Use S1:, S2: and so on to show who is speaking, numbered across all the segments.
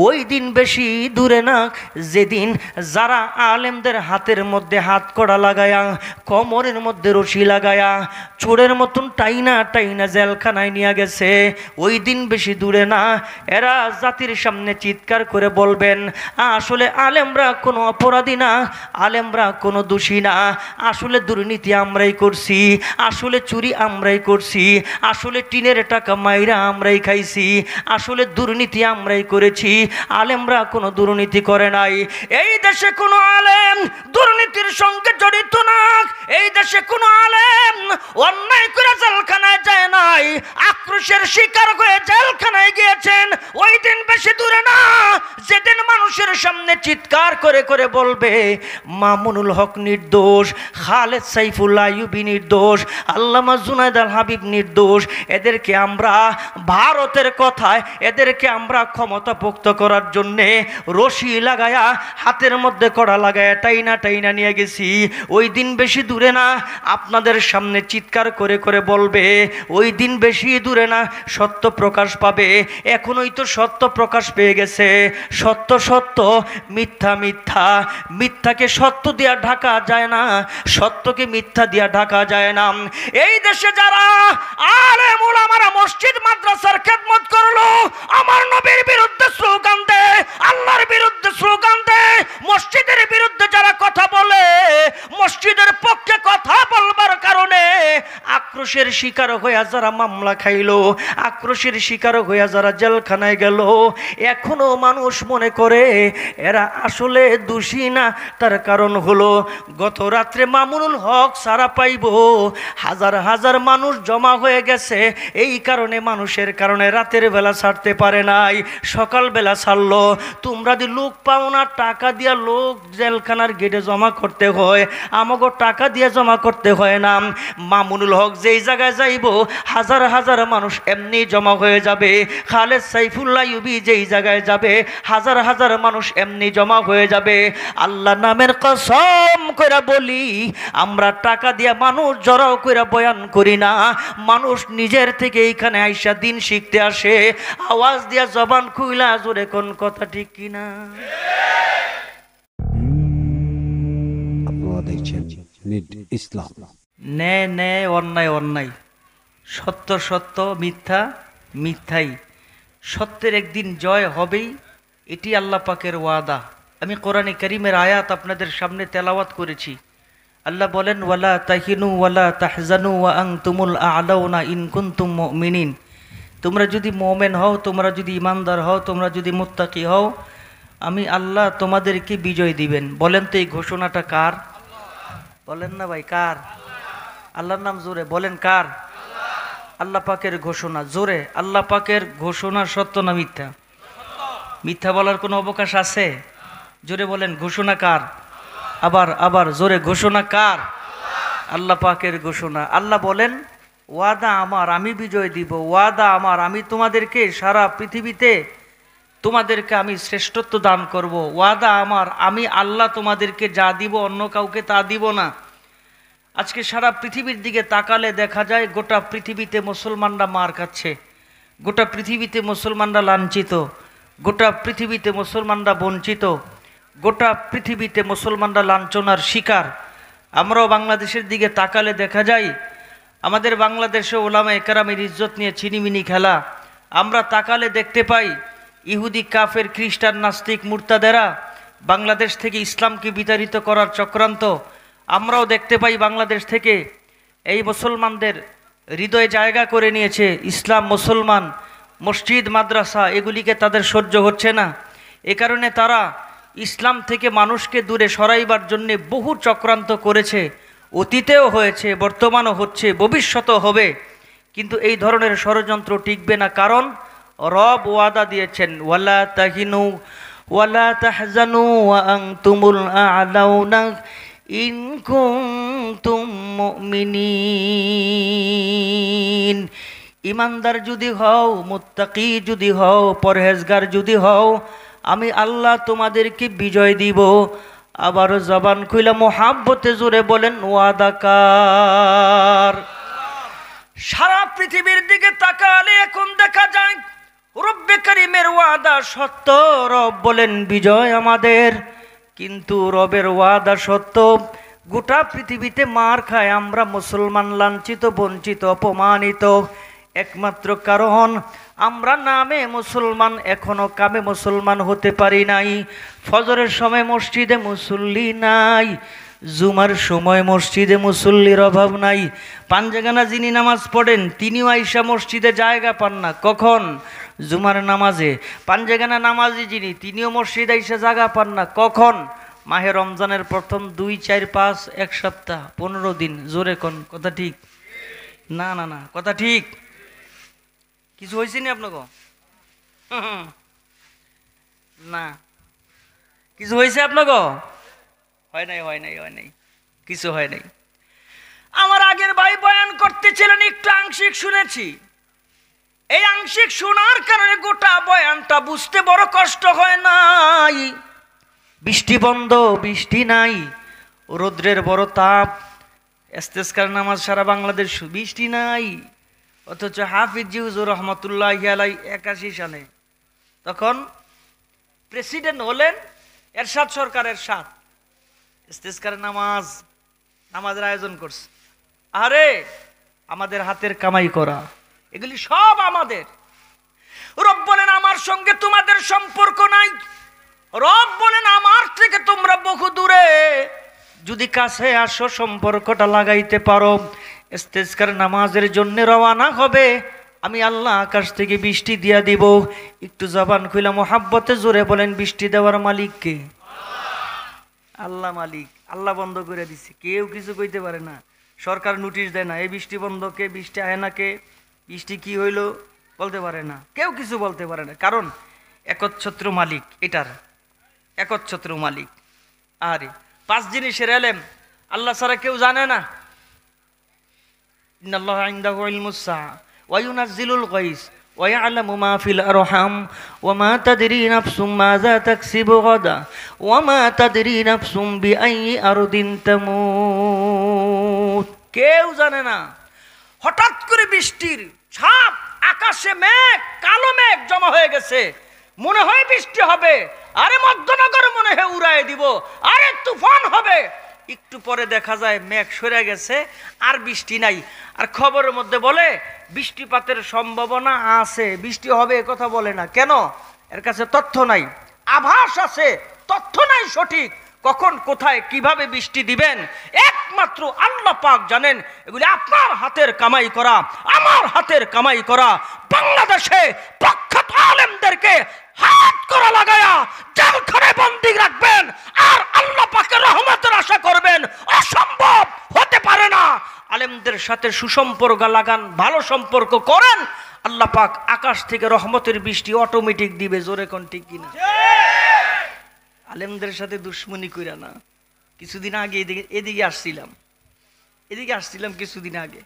S1: ওই দিন বেশি দূরে না যেদিন যারা আলেমদের হাতের মধ্যে হাত কড়া লাগায়া, কোমরের মধ্যে রশি লাগায়া, চোরের মতন টাইনা টাইনা জেলখানায় নিয়ে গেছে, ওই দিন বেশি দূরে না এরা জাতির সামনে চিৎকার করে বলবেন, আসলে আলেমরা কোনো অপরাধী না, আলেমরা কোনো দোষী না, আসলে দুর্নীতি আমরাই করছি, আসলে চুরি আমরাই করছি, আসলে টিনের টাকা মাইরা আমরাই খাইছি, আসলে দুর্নীতি আমরাই করেছি, আলেমরা কোনো দুর্নীতি করে নাই। এই দেশে কোনো আলেম দুর্নীতির সঙ্গে জড়িত না, এই দেশে কোনো আলেম অন্যায় করে জেলখানায় যায় নাই, আক্রোশের শিকার হয়ে জেলখানায় গিয়েছেন। ওই দিন বেশি দূরে না যেদিন মানুষের সামনে চিৎকার করে করে বলবে মামুনুল হক নির্দোষ, খালেদ সাইফুল্লাহ আইয়ুবী নির্দোষ, আল্লামা জুনায়েদ আল হাবিব নির্দোষ। এদেরকে আমরা ভারতের কথায় এদেরকে আমরা ক্ষমতা পোক্ত করার জন্যে রশি লাগায়া, হাতের মধ্যে কড়া লাগায়া টাইনা টাইনা নিয়ে গেছি। ওই দিন বেশি দূরে না আপনাদের সামনে চিৎকার করে করে বলবে, ওই দিন বেশি দূরে না সত্য প্রকাশ পাবে। এখনই তো সত্য প্রকাশ পেয়ে গেছে। সত্য সত্য, মিথ্যা মিথ্যা, মিথ্যাকে সত্য দিয়া ঢাকা যায় না, সত্যকে মিথ্যা দিয়া ঢাকা যায় না। এই দেশে যারা আলেম উলামারা মসজিদ মাদ্রাসার খেদমত করলো, আমার নবীর বিরুদ্ধে স্লোগান দেয়, আল্লাহর বিরুদ্ধে স্লোগান দেয়, মসজিদের বিরুদ্ধে যারা কথা বলে, মসজিদের পক্ষে কথা বলবার কারণে আক্রোশের শিকার হইয়া যারা মামলা খাইলো, আক্রোশের শিকার হইয়া যারা জেলখানায় গেল, এখনো মানুষ মনে করে এরা আসলে দোষী না। তার কারণ হলো গত রাত্রে মামুনুল হক সারা পাইব, হাজার হাজার মানুষ জমা হয়ে গেছে, এই কারণে মানুষের কারণে রাতের বেলা ছাড়তে পারে নাই, সকালবেলা ছাড়লো। তোমরা যদি লোক পাও না, টাকা দিয়া লোক জেলখানার গেটে জমা করতে হয়, আমাকে টাকা দিয়ে জমা করতে হয় না। মামুনুল হক যেই জায়গায় যাইব হাজার হাজার মানুষ এমনি জমা হয়ে যাবে, খালেদ সাইফুল্লাহ আইয়ুবী যেই জায়গায় যাবে হাজার হাজার মানুষ এমনি জমা হয়ে যাবে। আল্লাহ নামের কসম কইরা বলি, আমরা টাকা দিয়া মানুষ জড়াও কইরা বয়ান করি না, মানুষ নিজের থেকে এইখানে আইসা দিন শিখতে আসে। আওয়াজ দিয়া জবান খুইলা জোরে কোন কথা ঠিক কিনা?
S2: আপনারা দেখছেন নিট ইসলাম।
S1: নে অন্যায় অন্যায়, সত্য সত্য, মিথ্যা মিথ্যাই। সত্যের একদিন জয় হবেই, এটি আল্লাহ পাকের ওয়াদা। আমি কোরআনে কারীমের আয়াত আপনাদের সামনে তেলাওয়াত করেছি। আল্লাহ বলেন, ওয়ালা তাহিনু ওয়ালা তাহজানু ওয়া আনতুমুল আ'লাউনা ইন কুনতুম মুমিনিন। তোমরা যদি মুমিন হও, তোমরা যদি ইমানদার হও, তোমরা যদি মুত্তাকি হও, আমি আল্লাহ তোমাদেরকে বিজয় দিবেন। বলেন তো এই ঘোষণাটা কার? বলেন না ভাই, কার? আল্লাহর নাম জোরে বলেন, কার? আল্লাহ পাকের ঘোষণা। জোরে, আল্লাহ পাকের ঘোষণা সত্য না মিথ্যা? মিথ্যা বলার কোনো অবকাশ আছে? জোরে বলেন, ঘোষণা কার? আবার জোরে, ঘোষণা কার? আল্লাহ পাকের ঘোষণা। আল্লাহ বলেন, ওয়াদা আমার, আমি বিজয় দিব, ওয়াদা আমার, আমি তোমাদেরকে সারা পৃথিবীতে তোমাদেরকে আমি শ্রেষ্ঠত্ব দান করব, ওয়াদা আমার, আমি আল্লাহ তোমাদেরকে যা দিব অন্য কাউকে তা দিব না। আজকে সারা পৃথিবীর দিকে তাকালে দেখা যায় গোটা পৃথিবীতে মুসলমানরা মার খাচ্ছে, গোটা পৃথিবীতে মুসলমানরা লাঞ্ছিত, গোটা পৃথিবীতে মুসলমানরা বঞ্চিত, গোটা পৃথিবীতে মুসলমানরা লাঞ্ছনার শিকার। আমরাও বাংলাদেশের দিকে তাকালে দেখা যায় আমাদের বাংলাদেশে ওলামায়ে কেরামের ইজ্জত নিয়ে ছিনিমিনি খেলা। আমরা তাকালে দেখতে পাই ইহুদি, কাফের, খ্রিস্টান, নাস্তিক, মুরতাদেরা বাংলাদেশ থেকে ইসলামকে বিতাড়িত করার চক্রান্ত। আমরাও দেখতে পাই বাংলাদেশ থেকে এই মুসলমানদের হৃদয়ে জায়গা করে নিয়েছে ইসলাম, মুসলমান, মসজিদ, মাদ্রাসা, এগুলিকে তাদের সহ্য হচ্ছে না। এ কারণে তারা ইসলাম থেকে মানুষকে দূরে সরাইবার জন্যে বহু চক্রান্ত করেছে। অতীতেও হয়েছে, বর্তমানও হচ্ছে, ভবিষ্যতেও হবে। কিন্তু এই ধরনের ষড়যন্ত্র টিকবে না, কারণ রব ওয়াদা দিয়েছেন, ওয়ালা তাহিনু ওয়ালা তাহজানু ওয়া আনতুমুল আ'লাউনা ইন কুনতুম মুমিনিন। ইমানদার যদি হও, মুত্তাকি যদি হও, পরহেজগার যদি হও, আমি আল্লাহ তোমাদেরকে বিজয় দিব। আবার জবান খুইলা মোহাব্বতে জোরে বলেন, ওয়াদাকার। সারা পৃথিবীর দিকে তাকালে এখন দেখা যায় রব্বে কারিমের ওয়াদা সত্য, রব বলেন বিজয় আমাদের। কিন্তু রবের ওয়াদা সত্য, গোটা পৃথিবীতে মার খায় আমরা মুসলমান, লাঞ্ছিত, বঞ্চিত, অপমানিত। একমাত্র কারণ আমরা নামে মুসলমান, এখনো কামে মুসলমান হতে পারি নাই। ফজরের সময় মসজিদে মুসল্লি নাই, জুমার সময় মসজিদে মুসল্লির অভাব নাই। পাঞ্জাগানা যিনি নামাজ পড়েন তিনিও আইসা মসজিদে জায়গা পান না। কখন? জুমার নামাজে। পাঞ্জাগানা নামাজি যিনি তিনিও মসজিদে আইসা জায়গা পান না। কখন? মাহে রমজানের প্রথম 2, 4, 5, 1 সপ্তাহ, 15 দিন। জোরে কোন কথা ঠিক না? না না, কথা ঠিক। কিছু হয়েছে নি আপনাকে? না, কিছু হয়েছে আপনাকে? হয় নাই, হয় নাই, হয় নাই, কিছু হয় নাই। আমার আগের ভাই বয়ান করতেছিলেন, একটু আংশিক শুনেছি। এই আংশিক শোনার কারণে গোটা বয়ানটা বুঝতে বড় কষ্ট হয় নাই। বৃষ্টি বন্ধ, বৃষ্টি নাই, রৌদ্রের বড় তাপ, ইস্তেসকার নামাজ সারা বাংলাদেশ, বৃষ্টি নাই। অথচ হাফিজ হুজুর রহমতুল্লাহি আলাইহি 81 সালে তখন প্রেসিডেন্ট হলেন, এরশাদ সরকারের সাথ ইস্তেসকার নামাজের আয়োজন করছে। আরে আমাদের হাতের কামাই করা, এগুলি সব আমাদের। রব বলেন আমার সঙ্গে তোমাদের সম্পর্ক নাই। রব বলেন আমার থেকে তোমরা বহু দূরে, যদি কাছে আসো সম্পর্কটা লাগাইতে পারো। ইস্তেসকার নামাজের জন্য রওনা হবে, আমি আল্লাহ আকাশ থেকে বৃষ্টি দিয়া দিব। একটু জবান খুলে মোহাব্বতে জোরে বলেন, বৃষ্টি দেওয়ার মালিক কে? আল্লাহ মালিক। আল্লাহ বন্ধ করে দিচ্ছে, কেউ কিছু কইতে পারে না। সরকার নোটিশ দেয় না, এই বৃষ্টি বন্ধ কে, বৃষ্টি আয় না কে, বৃষ্টি কি হইলো বলতে পারে না, কেউ কিছু বলতে পারে না। কারণ একচ্ছত্র মালিক, এটার একচ্ছত্র মালিক। আরে 5 জিনিসের এলেম আল্লাহ ছাড়া কেউ জানে না। ইন্নাল্লাহা ইনদাহু ইলমুস সাআ ওয়া ইউনাজ্জিলুল গায়স ওয়া ইয়ালামু মা ফিল আরহাম ওয়া মা তাদরি নাফসুম মাযা তাকসিবু গাদা ওয়া মা তাদরি নাফসুম বিআইয়ি আরদিন তামুত। কেউ জানে না। হঠাৎ করে বৃষ্টির ছাপ, আকাশে মেঘ, কালো মেঘ জমা হয়ে গেছে, মনে হয় বৃষ্টি হবে। আরে মধ্যনগর মনে হয় উড়ায় দিব, আরে তুফান হবে। একটু পরে দেখা যায় মেঘ সরে গেছে, আর বৃষ্টি নাই। আর খবরের মধ্যে বলে বৃষ্টিপাতের সম্ভাবনা আছে, বৃষ্টি হবে এ কথা বলে না। কেন? এর কাছে তথ্য নাই, আভাস আছে, তথ্য নাই সঠিক। কখন কোথায় কিভাবে বৃষ্টি দিবেন একমাত্র আল্লাহ পাক জানেন। এগুলি আপনার হাতের কামাই করা, আমার হাতের কামাই করা। বাংলাদেশে প্রখ্যাত আলেমদেরকে হাত করা লাগায়া জেলখানায় বন্দী রাখবেন আর আল্লাহ পাকের রহমতের আশা করবেন, অসম্ভব, হতে পারে না। আলেমদের সাথে সুসম্পর্ক লাগান, ভালো সম্পর্ক করেন, আল্লাহ পাক আকাশ থেকে রহমতের বৃষ্টি অটোমেটিক দিবে। জোরে কোন ঠিক কিনা? আলেমদের সাথে দুশ্মনী কইরা না। কিছুদিন আগে এদিকে আসছিলাম কিছুদিন আগে,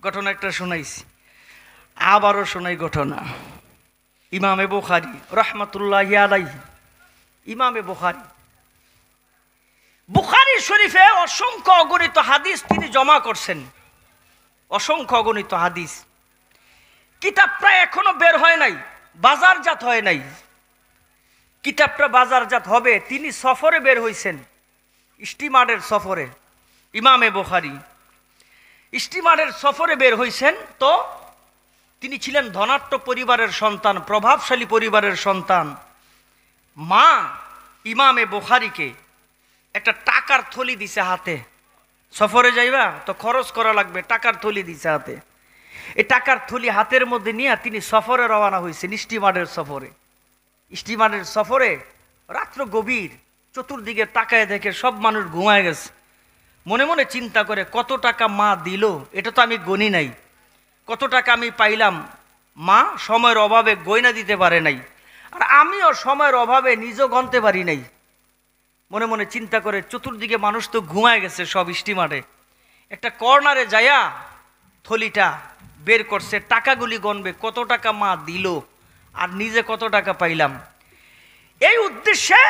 S1: ঘটনা একটা শোনাইছি, আবারও শোনাই ঘটনা। ইমামে বুখারী রাহমাতুল্লাহি আলাইহি, ইমামে বুখারী শরীফে অসংখ্য অগণিত হাদিস তিনি জমা করছেন, অসংখ্য অগণিত হাদিস। কিতাব প্রায় এখনো বের হয় নাই, বাজারজাত হয় নাই। কিতাবটা বাজারজাত হবে, তিনি সফরে বের হইছেন, স্টিমারের সফরে। ইমামে বুখারী স্টিমারের সফরে বের হইছেন। তো তিনি ছিলেন ধনাঢ্য পরিবারের সন্তান, প্রভাবশালী পরিবারের সন্তান। মা ইমামে বুখারীকে একটা টাকার থলি দিছে হাতে। সফরে যাইবা তো খরচ করা লাগবে, টাকার থলি দিছে হাতে। এই টাকার থলি হাতের মধ্যে নিয়ে তিনি সফরে রওনা হয়েছেন, স্টিমারের সফরে। রাত্র গভীর, চতুর্দিকে তাকায় দেখে সব মানুষ ঘুমায় গেছে। মনে মনে চিন্তা করে, কত টাকা মা দিল এটা তো আমি গণি নাই, কত টাকা আমি পাইলাম, মা সময়ের অভাবে গয়না দিতে পারে নাই, আর আমিও সময়ের অভাবে নিজেও গণতে পারি নাই। মনে মনে চিন্তা করে, চতুর্দিকে মানুষ তো ঘুমায় গেছে সব স্টিমারে। একটা কর্নারে যায়া থলিটা বের করছে, টাকাগুলি গণবে, কত টাকা মা দিল আর নিজে কত টাকা পাইলাম। এই উদ্দেশ্যে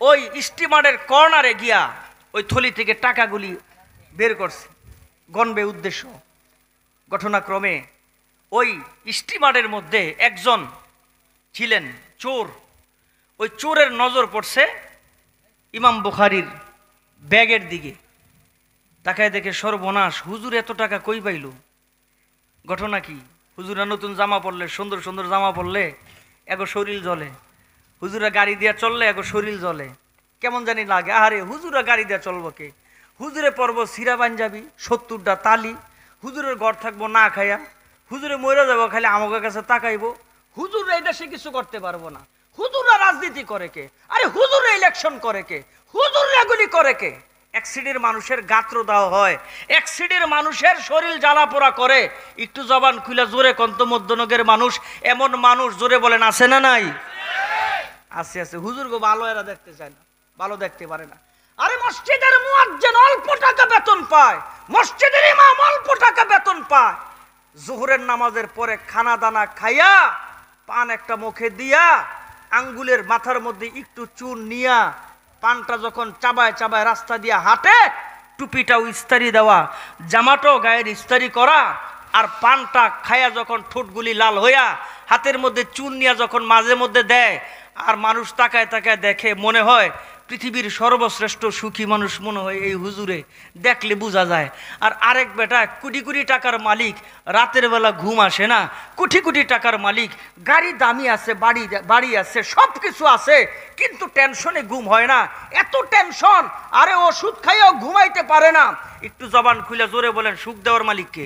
S1: ওই স্টিমারের কর্নারে গিয়া ওই থলি থেকে টাকাগুলি বের করছে, গণবে উদ্দেশ্য। ঘটনাক্রমে ওই স্টিমারের মধ্যে একজন ছিলেন চোর। ওই চোরের নজর পড়ছে ইমাম বুখারীর ব্যাগের দিকে। তাকায় দেখে সর্বনাশ, হুজুর এত টাকা কই পাইল? ঘটনা কি? হুজুরা নতুন জামা পরলে, সুন্দর সুন্দর জামা পরলে এগো শরীর জ্বলে, হুজুরা গাড়ি দিয়া চললে এগো শরীর জ্বলে, কেমন জানি লাগে। আরে হুজুরা গাড়ি দিয়া চলবো কে? হুজুরে পরব সিরা পাঞ্জাবি 70টা তালি, হুজুরের ঘর থাকবো না খাইয়া, হুজুরে মরে যাবো খালি আমাদের কাছে তাকাইবো। হুজুররা এটা সে কিছু করতে পারবো না। হুজুররা রাজনীতি করে কে? আরে হুজুররা ইলেকশন করে কে? হুজুররা এগুলি করে কে? এক সিডির মানুষের গাত্র দেওয়া হয়, এক সিডির মানুষের শরীর জ্বালা পোড়া করে। একটু জবান খুলে জোরে কন্ত মধ্যনগের মানুষ, এমন মানুষ জোরে বলেন আছে না নাই? আছে আছে। হুজুর গো ভালো এরা দেখতে চায় না, ভালো দেখতে পারে না। আরে মসজিদের মুয়াজ্জিন অল্প টাকা বেতন পায়, মসজিদের ইমাম অল্প টাকা বেতন পায়। জোহরের নামাজের পরে খানা দানা খাইয়া পান একটা মুখে দিয়া আঙ্গুলের মাথার মধ্যে একটু চুন নিয়া পানটা যখন চাবায় চাবায় রাস্তা দিয়া হাঁটে, টুপিটাও ইস্তারি দেওয়া, জামাটাও গায়ের ইস্তারি করা, আর পানটা খাইয়া যখন ঠোঁটগুলি লাল হইয়া হাতের মধ্যে চুন নিয়া যখন মাঝে মধ্যে দেয়, আর মানুষ তাকায় তাকায় দেখে, মনে হয় পৃথিবীর সর্বশ্রেষ্ঠ সুখী মানুষ মনে হয় এই হুজুরে, দেখলে বোঝা যায়। আর আরেক বেটা কোটি কোটি টাকার মালিক, রাতের বেলা ঘুম আসে না, কোটি কোটি টাকার মালিক, গাড়ি দামি আছে, বাড়ি আছে, সব কিছু আছে, কিন্তু টেনশনে ঘুম হয় না। এত টেনশন, আরে ওষুধ খাইয়াও ঘুমাইতে পারে না। একটু জবান খুলে জোরে বলেন, সুখ দেওয়ার মালিককে?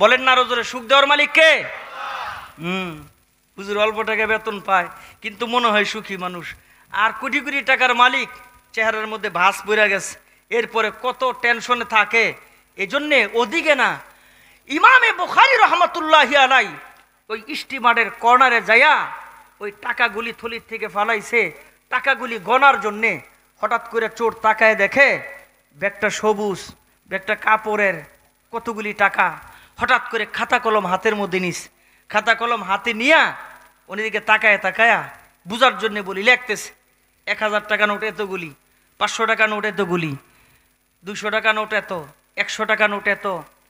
S1: বলেন না আরো জোরে, সুখ দেওয়ার মালিককে? হুজুর অল্প টাকা বেতন পায় কিন্তু মনে হয় সুখী মানুষ, আর কোটি কোটি টাকার মালিক, চেহারার মধ্যে ভাঁজ পড়ে গেছে, এরপরে কত টেনশনে থাকে। এজন্যে ওদিকে না, ইমামে বুখারী রহমাতুল্লাহি আলাইহি ওই স্টিমারের কর্নারে যাইয়া ওই টাকাগুলি থলির থেকে ফালাইছে, টাকাগুলি গনার জন্যে। হঠাৎ করে চোর তাকায় দেখে ব্যাগটা সবুজ, ব্যাগটা কাপড়ের, কতগুলি টাকা। হঠাৎ করে খাতা কলম হাতের মধ্যে নিস, খাতা কলম হাতে নিয়া উনিদিকে তাকায় তাকায়া বুঝার জন্য বলি লিখতেছে, 1000 টাকা নোট এতগুলি, 500 টাকা নোট এতগুলি, 200 টাকা নোট এত, 100 টাকা নোট এত,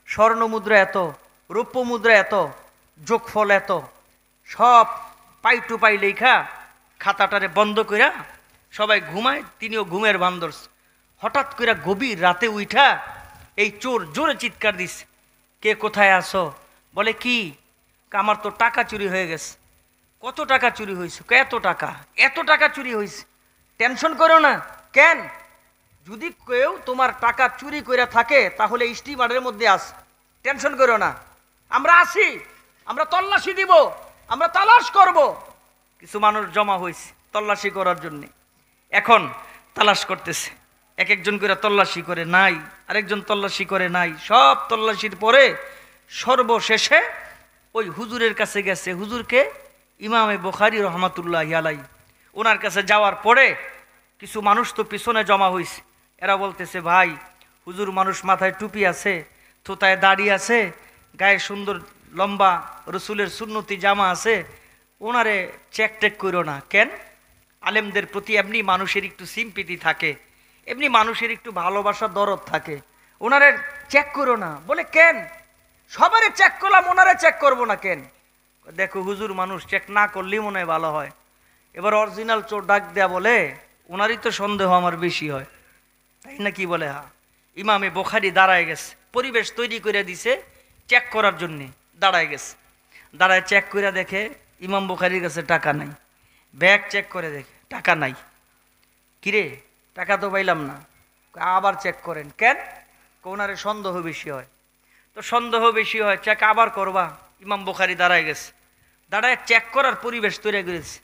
S1: স্বর্ণ মুদ্রা এত, রৌপ্য মুদ্রা এত, যোগফল এত, সব পাই টু পাই লেখা খাতাটারে বন্ধ কইরা সবাই ঘুমায়, তিনিও ঘুমের ভান ধরছে। হঠাৎ করে গভীর রাতে উঠা এই চোর জোরে চিৎকার দিস, কে কোথায় আসো? বলে কি? আমার তো টাকা চুরি হয়ে গেছে। কত টাকা চুরি হয়েছে? এত টাকা, এত টাকা চুরি হয়েছে। টেনশন করো না। কেন? যদি কেউ তোমার টাকা চুরি করে থাকে তাহলে স্টিমারের মধ্যে আস, টেনশন করো না, আমরা আসি, আমরা তল্লাশি দিব, আমরা তালাশ করব। কিছু মানুষ জমা হয়েছে তল্লাশি করার জন্যে, এখন তালাশ করতেছে, এক একজন করে তল্লাশি করে নাই, আরেকজন তল্লাশি করে নাই। সব তল্লাশির পরে সর্বশেষে ওই হুজুরের কাছে গেছে। হুজুরকে? ইমামে বুখারী রহমাতুল্লাহি আলাইহি। ওনার কাছে যাওয়ার পরে কিছু মানুষ তো পিছনে জমা হয়েছে, এরা বলতেছে, ভাই হুজুর মানুষ, মাথায় টুপি আছে, থোতায় দাড়ি আছে, গায়ে সুন্দর লম্বা রসুলের সুন্নতি জামা আছে, ওনারে চেক টেক করো না। কেন? আলেমদের প্রতি এমনি মানুষের একটু সিম্পিটি থাকে, এমনি মানুষের একটু ভালোবাসা দরদ থাকে, ওনারে চেক করো না। বলে কেন? সবারে চেক করলাম, ওনারে চেক করবো না কেন? দেখো হুজুর মানুষ, চেক না করলেই মনে হয় ভালো হয়। এবার অরিজিনাল চোর ডাক দেয়া বলে, ওনারই তো সন্দেহ আমার বেশি হয়, তাই না? কি বলে? হ্যাঁ। ইমামে বুখারী দাঁড়ায় গেছে, পরিবেশ তৈরি করে দিছে চেক করার জন্যে, দাঁড়ায় গেছে। দাঁড়ায় চেক করে দেখে ইমাম বুখারীর কাছে টাকা নাই। ব্যাগ চেক করে দেখে টাকা নাই। কিরে, টাকা তো পাইলাম না। আবার চেক করেন। কেন? ওনারে সন্দেহ বেশি হয়। তো সন্দেহ বেশি হয়, চেক আবার করবা। ইমাম বুখারী দাঁড়ায় গেছে, দাঁড়ায় চেক করার পরিবেশ তৈরি করেছে।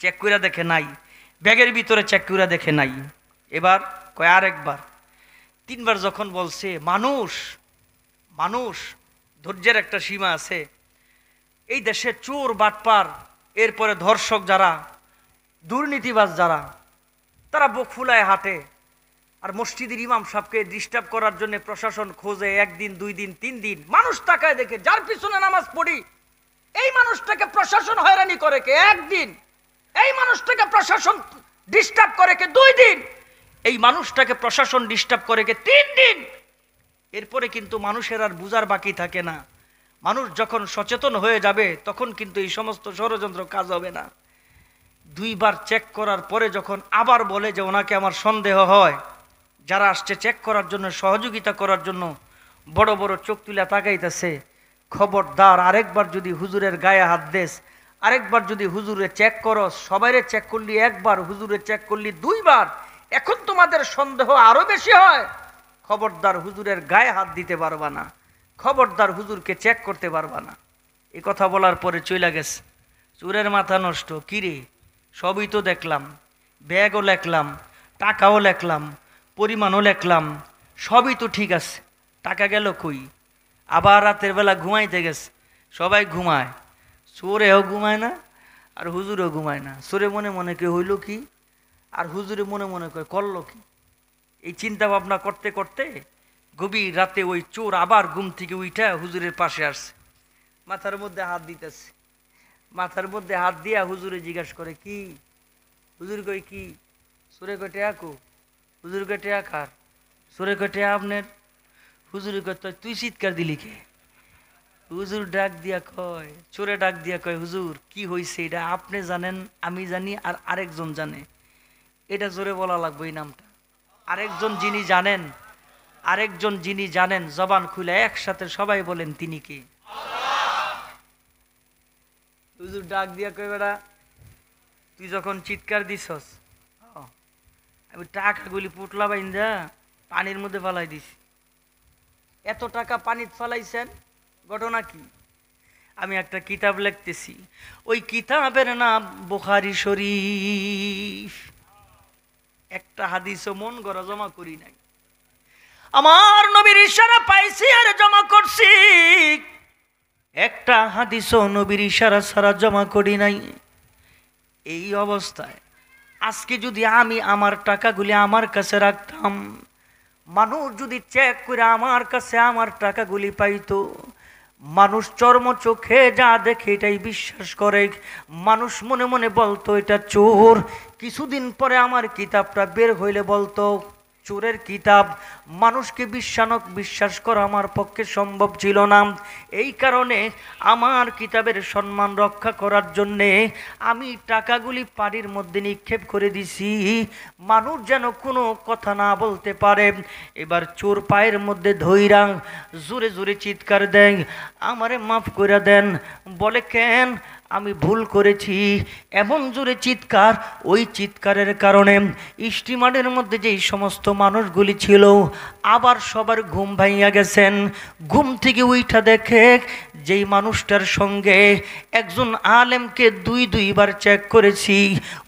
S1: চেক করে দেখে নাই, ব্যাগের ভিতরে চেক করে দেখে নাই। এবার কয় আরেকবার। 3 বার যখন বলছে, মানুষ মানুষ ধৈর্যের একটা সীমা আছে। এই দেশে চোর বাটপার, এরপরে ধর্ষক যারা, দুর্নীতিবাজ যারা, তারা বুক ফুলায় হাঁটে। আর মসজিদের ইমাম সাহেবকে ডিস্টার্ব করার জন্য প্রশাসন খোঁজে 1 দিন 2 দিন 3 দিন। মানুষ তাকায় দেখে, যার পিছনে নামাজ পড়ি এই মানুষটাকে প্রশাসন হয়রানি করে কে 1 দিন, এই মানুষটাকে প্রশাসন ডিস্টার্ব করে কে 2 দিন, এই মানুষটাকে প্রশাসন ডিস্টার্ব করে কে 3 দিন। এরপরে কিন্তু মানুষের আর বুঝার বাকি থাকে না। মানুষ যখন সচেতন হয়ে যাবে তখন কিন্তু এই সমস্ত ষড়যন্ত্র কাজ হবে না। দুইবার চেক করার পরে যখন আবার বলে যে ওনাকে আমার সন্দেহ হয়, যারা আসছে চেক করার জন্য, সহযোগিতা করার জন্য বড় বড় চোখ তুলে তাকাইতেছে, খবরদার আরেকবার যদি হুজুরের গায়ে হাত দেস, আরেকবার যদি হুজুরে চেক করো, সবাইরে চেক করলি একবার, হুজুরে চেক করলি দুইবার, এখন তোমাদের সন্দেহ আরো বেশি হয়, খবরদার হুজুরের গায়ে হাত দিতে পারবা না, খবরদার হুজুরকে চেক করতে পারবা না। এই কথা বলার পরে চইলা গেছে। চোরের মাথা নষ্ট, কিরে সবই তো দেখলাম, ব্যাগও লেখলাম, টাকাও লেখলাম, পরিমাণও লেখলাম, সবই তো ঠিক আছে, টাকা গেল কই? আবার রাতের বেলা ঘুমাইতে গেছে, সবাই ঘুমায়, চোরেও ঘুমায় না আর হুজুরেও ঘুমায় না। চোরে মনে মনে কে হইল কি, আর হুজুরে মনে মনে কয় করলো কি। এই চিন্তা ভাবনা করতে করতে গভীর রাতে ওই চোর আবার ঘুম থেকে উঠা হুজুরের পাশে আসছে, মাথার মধ্যে হাত দিতেছে, মাথার মধ্যে হাত দিয়া হুজুরে জিজ্ঞাসা করে কি? হুজুর কই কি? চোরে কয় টেয়া কো? হুজুর কয় টেয়া কার? চোরে কয় টেয়া আপনার। হুজুরে কয় তুই চিৎকার দিলি কে? হুজুর ডাক দিয়া কয়, চোরে ডাক দিয়া কয়, হুজুর কি হয়েছে এটা আপনি জানেন, আমি জানি, আর আরেকজন জানে, এটা জোরে বলা লাগবে এই নামটা। আরেকজন যিনি জানেন, আরেকজন যিনি জানেন, জবান খুলে একসাথে সবাই বলেন তিনি কে? হুজুর ডাক দিয়া কয়, বেড়া তুই যখন চিৎকার দিছস, আমি টাকাগুলি পুটলা বাইন্দা পানির মধ্যে ফালাই দিছি। এত টাকা পানিতে ফালাইছেন, ঘটনা কি? আমি একটা কিতাব লিখতেছি, ওই কিতাবের নাম বুখারী শরীফ। একটা হাদিসও মন গড়া জমা করি নাই, আমার নবীর ইশারা পাইছি আর জমা করছি। একটা হাদিসও নবীর ইশারা ছাড়া জমা করি নাই। এই অবস্থায় আজকে যদি আমি আমার টাকাগুলি আমার কাছে রাখতাম, মানুষ যদি চেক করে আমার কাছে আমার টাকাগুলি পাইতো, মানুষ চর্ম চোখে যা দেখে এটাই বিশ্বাস করে, মানুষ মনে মনে বলতো এটা চোর। কিছুদিন পরে আমার কিতাবটা বের হইলে বলতো চোরের কিতাব। মানুষকে বিশ্বাস করা আমার পক্ষে সম্ভব ছিল না। এই কারণে আমার কিতাবের সম্মান রক্ষা করার জন্যে আমি টাকাগুলি পানির মধ্যে নিক্ষেপ করে দিছি, মানুষ যেন কোনো কথা না বলতে পারে। এবার চোর পায়ের মধ্যে ধইরা জোরে জোরে চিৎকার দেন, আমারে মাফ করে দেন। বলে কেন? আমি ভুল করেছি। এমন জোরে চিৎকার, ওই চিৎকারের কারণে স্টিমারের মধ্যে যেই সমস্ত মানুষগুলি ছিল আবার সবার ঘুম ভাঙিয়া গেছেন। ঘুম থেকে উইঠা দেখে যেই মানুষটার সঙ্গে একজন আলেমকে দুইবার চেক করেছি,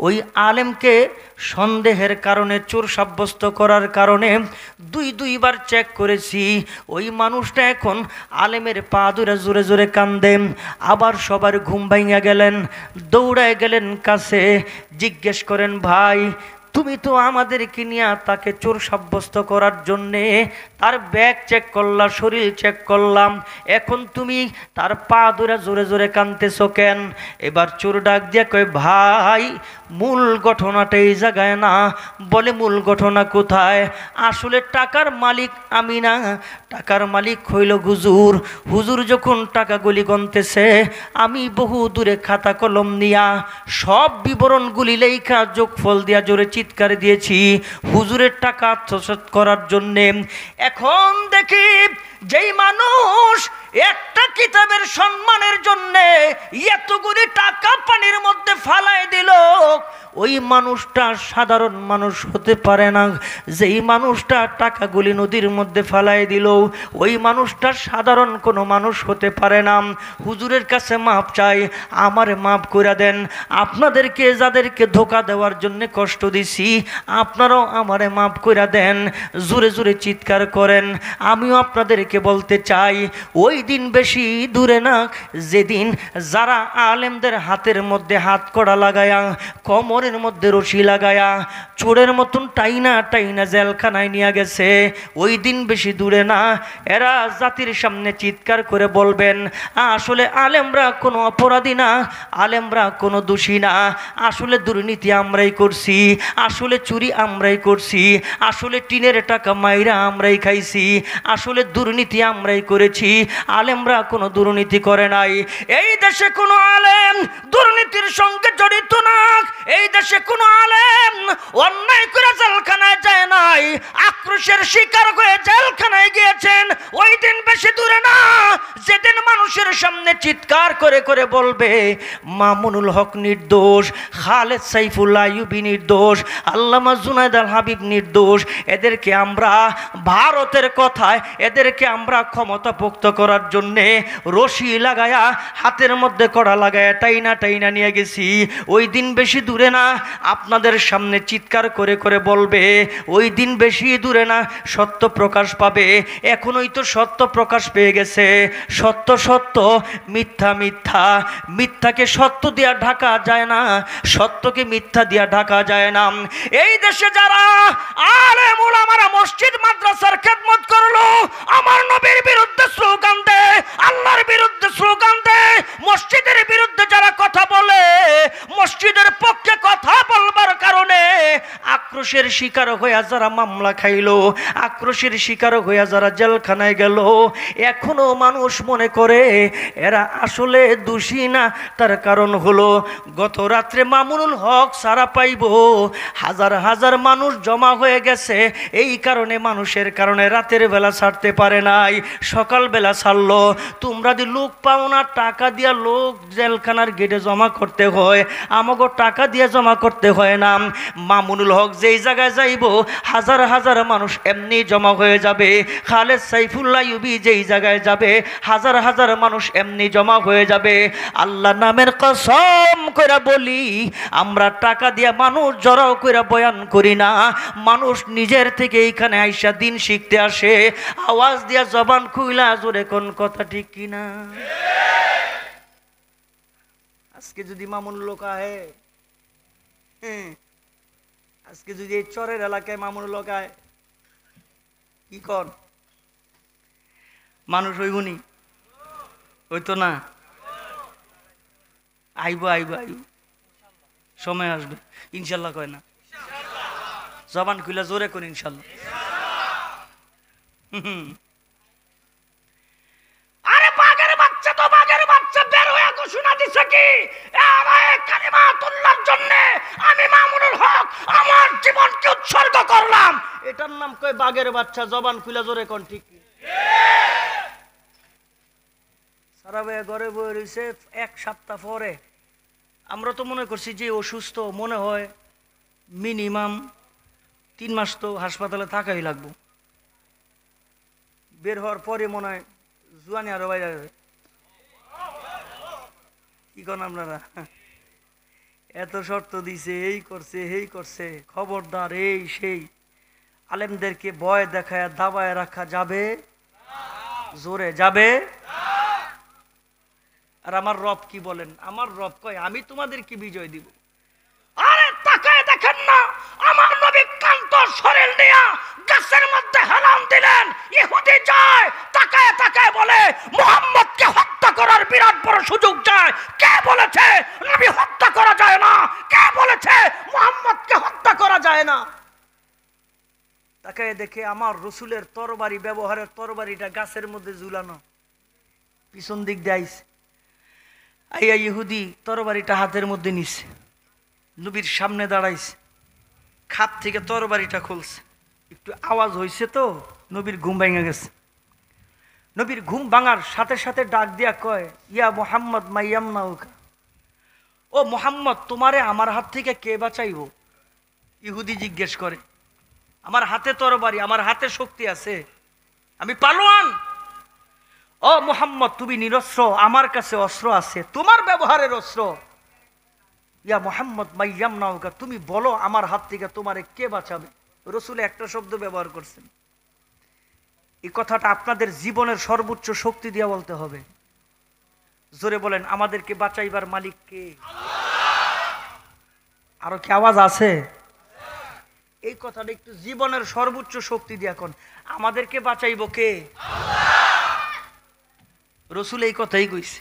S1: ওই আলেমকে সন্দেহের কারণে চোর সাব্যস্ত করার কারণে দুইবার চেক করেছি। ওই মানুষটা এখন আলেমের পা ধরে জোরে জোরে কান্দে। আবার সবার ঘুম ভাঙিয়া গেলেন, দৌড়ায় গেলেন কাছে, জিজ্ঞেস করেন ভাই তুমি তো আমাদেরকে নিয়ে তাকে চোর সাব্যস্ত করার জন্যে তার ব্যাগ চেক করলাম, শরীর চেক করলাম, এখন তুমি তার পা ধরে জোরে জোরে কাঁদতেছো কেন? এবার চোর ডাক দিয়ে কয় ভাই মূল ঘটনাটা এই জায়গায় না। বলে মূল ঘটনা কোথায়? আসলে টাকার মালিক আমি না, টাকার মালিক হইল হুজুর। হুজুর যখন টাকাগুলি গনতেছে আমি বহু দূরে খাতা কলম নিয়া সব বিবরণগুলি লেখা যোগফল দিয়া জোরে চিৎকার দিয়েছি হুজুরের টাকা আত্মসাৎ করার জন্যে। এখন দেখি যেই মানুষ একটা কিতাবের সম্মানের জন্যে এতগুলি টাকা পানির মধ্যে ফালাই দিল, ওই মানুষটা সাধারণ মানুষ হতে পারে না। যেই মানুষটা টাকাগুলি নদীর মধ্যে ফালাই দিল, ওই মানুষটা সাধারণ কোনো মানুষ হতে পারে না। হুজুরের কাছে মাপ চাই, আমারে মাপ করে দেন। আপনাদেরকে যাদেরকে ধোঁকা দেওয়ার জন্য কষ্ট দিছি আপনারাও আমারে মাপ করে দেন। জোরে জোরে চিৎকার করেন। আমিও আপনাদেরকে বলতে চাই, ওই দিন বেশি দূরে না যেদিন যারা আলেমদের হাতের মধ্যে হাত কড়া লাগায়া, কোমরের মধ্যে রশি লাগায়া, চোরের মতন টাইনা টাইনা জেলখানায় নিয়ে গেছে, ওই দিন বেশি দূরে না এরা জাতির সামনে চিৎকার করে বলবেন আসলে আলেমরা কোনো অপরাধী না, আলেমরা কোনো দোষী না, আসলে দুর্নীতি আমরাই করছি, আসলে চুরি আমরাই করছি, আসলে টিনের টাকা মাইরা আমরাই খাইছি, আসলে দুর্নীতি আমরাই করেছি, আলেমরা কোনো দুর্নীতি করে নাই। এই দেশে কোনো আলেম দুর্নীতির সঙ্গে জড়িত না। এই দেশে কোনো আলেম অন্যায় করে জেলখানায় যায় নাই, আক্রোশের শিকার হয়ে জেলখানায় গিয়েছেন। ওই দিন বেশি দূরে না যেদিন মানুষের সামনে চিৎকার করে করে বলবে মামুনুল হক নির্দোষ, খালেদ সাইফুল্লাহ আইয়ুবী নির্দোষ, আল্লামা জুনায়েদ আল হাবিব নির্দোষ। এদেরকে আমরা ভারতের কথায় এদেরকে আমরা ক্ষমতাভুক্ত করার জন্যে রশি লাগায়া হাতের মধ্যে কড়া লাগায়া টাইনা টাইনা নিয়ে গেছি। ওই দিন বেশি দূরে না আপনাদের সামনে চিৎকার করে করে বলবে, ওই দিন বেশি দূরে না সত্য প্রকাশ পাবে। এখনই তো সত্য প্রকাশ পেয়ে গেছে। সত্য সত্য, মিথ্যা মিথ্যা। মিথ্যাকে সত্য দিয়া ঢাকা যায় না, সত্যকে মিথ্যা দিয়া ঢাকা যায় না। এই দেশে যারা আলেম উলামারা মসজিদ মাদ্রাসার খেদমত করলো, আমার নবীর বিরুদ্ধে স্লোগান দেয়, আল্লাহর বিরুদ্ধে স্লোগান দেয়, মসজিদের বিরুদ্ধে যারা কথা বলে, মসজিদের পক্ষে কথা বলবার কারণে আক্রোশের শিকার হইয়া যারা মামলা খাইলো, আক্রোশের শিকার হইয়া যারা জেলখানায় গেল, এখনো মানুষ মনে করে এরা আসলে দোষী না। তার কারণ হলো গত রাত্রে মামুনুল হক সারা পাইব, হাজার হাজার মানুষ জমা হয়ে গেছে। এই কারণে মানুষের কারণে রাতের বেলা ছাড়তে পারে নাই, সকাল বেলা ছাড়লো। তোমরা যদি লোক পাও না, টাকা দিয়া লোক জেলখানার গেটে জমা করতে হয়, আমাকে টাকা দিয়ে জমা করতে হয় না। মামুনুল হক যেই জায়গায় যাইব হাজার হাজার মানুষ এমনি জমা হয়ে যাবে। খালেদ সাইফুল্লাহ আইয়ুবী যেই জায়গায় যাবে হাজার হাজার মানুষ এমনি জমা হয়ে যাবে। আল্লাহ নামের কসম কইরা বলি, আমরা টাকা দিয়া মানুষ জড়াও কইরা বয়ান করি না। মানুষ নিজের থেকে এইখানে আইসা দিন শিখতে আসে। আওয়াজ দিয়া জবান খুইলা জোরে কোন কথা ঠিক কিনা? আজকে যদি মামুনুল লোক আহে, আজকে যদি এই চরের এলাকায় মামুনুল লোক আয়, কি কর মানুষ হইবনি? হইতো না? আইব আইব আইব, সময় আসবে ইনশাল্লাহ। কয় না? জবান খুলে জোরে কোন ইনশাল্লাহ। আরে বাঘের বাচ্চা তো বাঘের বাচ্চা বের হয়ে ঘোষণা দিছে কি, কালিমাতুল্লাহর জন্য আমি মামুনুল হক আমার জীবনকে উৎসর্গ করলাম। এটার নাম কয় বাঘের বাচ্চা। জবান খুলে জোরে কোন ঠিক? সারা ভাইয়া ঘরে বয়ে রয়েছে। এক সপ্তাহ পরে আমরা তো মনে করছি যে অসুস্থ, মনে হয় মিনিমাম 3 মাস তো হাসপাতালে থাকাই লাগবো। বের হওয়ার পরে মনে হয় জুয়ানি আরো বাইরে যাবে। কি কোন আপনারা? এত শর্ত দিছে, এই করছে এই করছে, খবরদার এই সেই। আলেমদেরকে ভয় দেখায় দাবায় রাখা যাবে? জোরে যাবে? আর আমার রব কি বলেন? আমার রব কয় আমি তোমাদেরকে বিজয় দিব। আরে তাকায় দেখেন না, আমার নবী কান্ত শরীর নিয়া গাছের মধ্যে হেলান দিলেন। ইহুদি যায় তাকায় তাকায় বলে মুহাম্মদকে হত্যা করার বিরাট বড় সুযোগ যায়। কে বলেছে নবী হত্যা করা যায় না? কে বলেছে মুহাম্মদকে হত্যা করা যায় না? তাকায় দেখে আমার রসুলের তরবারি, ব্যবহারের তরবারিটা গাছের মধ্যে ঝুলানো, পিছন দিক দিয়ে আইছে। আইয়া ইহুদি তরবারিটা হাতের মধ্যে নিছে, নবীর সামনে দাঁড়াইছে, খাত থেকে তরবারিটা খুলছে। একটু আওয়াজ হয়েছে তো নবীর ঘুম ভেঙে গেছে। নবীর ঘুম ভাঙার সাথে সাথে ডাক দিয়া কয়, ইয়া মুহাম্মদ মাইয়ামনাউকা, ও মুহাম্মদ তোমারে আমার হাত থেকে কে বাঁচাইব? ইহুদি জিজ্ঞেস করে। আমার হাতে তরবারি, আমার হাতে শক্তি আছে, আমি পালোয়ান। ও মুহাম্মদ তুমি নিরস্ত্র, আমার কাছে অস্ত্র আছে, তোমার ব্যবহারের অস্ত্র। ইয়া মুহাম্মদ মাইয়ামনাউকা, তুমি বলো আমার হাত থেকে তোমারে কে বাঁচাবে? রসুল একটা শব্দ ব্যবহার করছেন। এই কথাটা আপনাদের জীবনের সর্বোচ্চ শক্তি দিয়ে বলতে হবে। জোরে বলেন, আমাদেরকে বাঁচাইবার মালিক কে? আরো কি আওয়াজ আছে? এই কথাটা একটু জীবনের সর্বোচ্চ শক্তি দিয়ে এখন, আমাদেরকে বাঁচাইব কে? রসুল এই কথাই কইছে।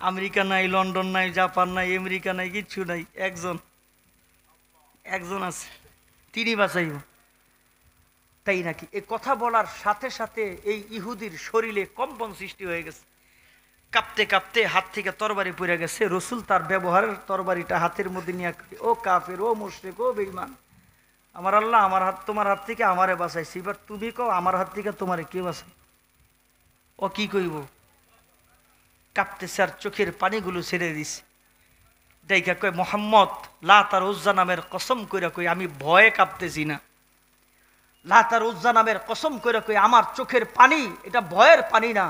S1: আমেরিকা নাই, লন্ডন নাই, জাপান নাই, আমেরিকা নাই, কিচ্ছু নাই, একজন আছে, তিনি বাঁচাইব। তাই নাকি? এই কথা বলার সাথে সাথে এই ইহুদির শরীরে কম্পন সৃষ্টি হয়ে গেছে, কাঁপতে কাঁপতে হাত থেকে তরবারি পড়ে গেছে। রসুল তার ব্যবহারের তরবারিটা হাতের মধ্যে নিয়ে, ও কাফের, ও মুশরিক, ও বেঈমান, আমার আল্লাহ আমার হাত তোমার হাত থেকে আমারে বাঁচাইছি, এবার তুমি কও আমার হাত থেকে তোমারে কে বাঁচাই? ও কি কইব? কাঁপতেছে আর চোখের পানিগুলো ছেড়ে দিছে। দেখা কয়, মোহাম্মদ লাত আর উজ্জা নামের কসম কইরা কই আমি ভয়ে কাঁপতেছি না। লাত আর উজ্জা নামের কসম কইরা কই আমার চোখের পানি এটা ভয়ের পানি না।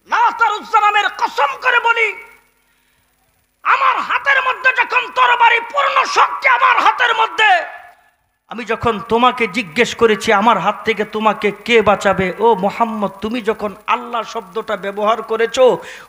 S1: লাত আর উজ্জা নামের কসম করে বলি, আমার হাতের মধ্যে যখন তরবারি পূর্ণ শক্তি আমার হাতের মধ্যে, আমি যখন তোমাকে জিজ্ঞেস করেছি আমার হাত থেকে তোমাকে কে বাঁচাবে, ও মোহাম্মদ তুমি যখন আল্লাহ শব্দটা ব্যবহার করেছো,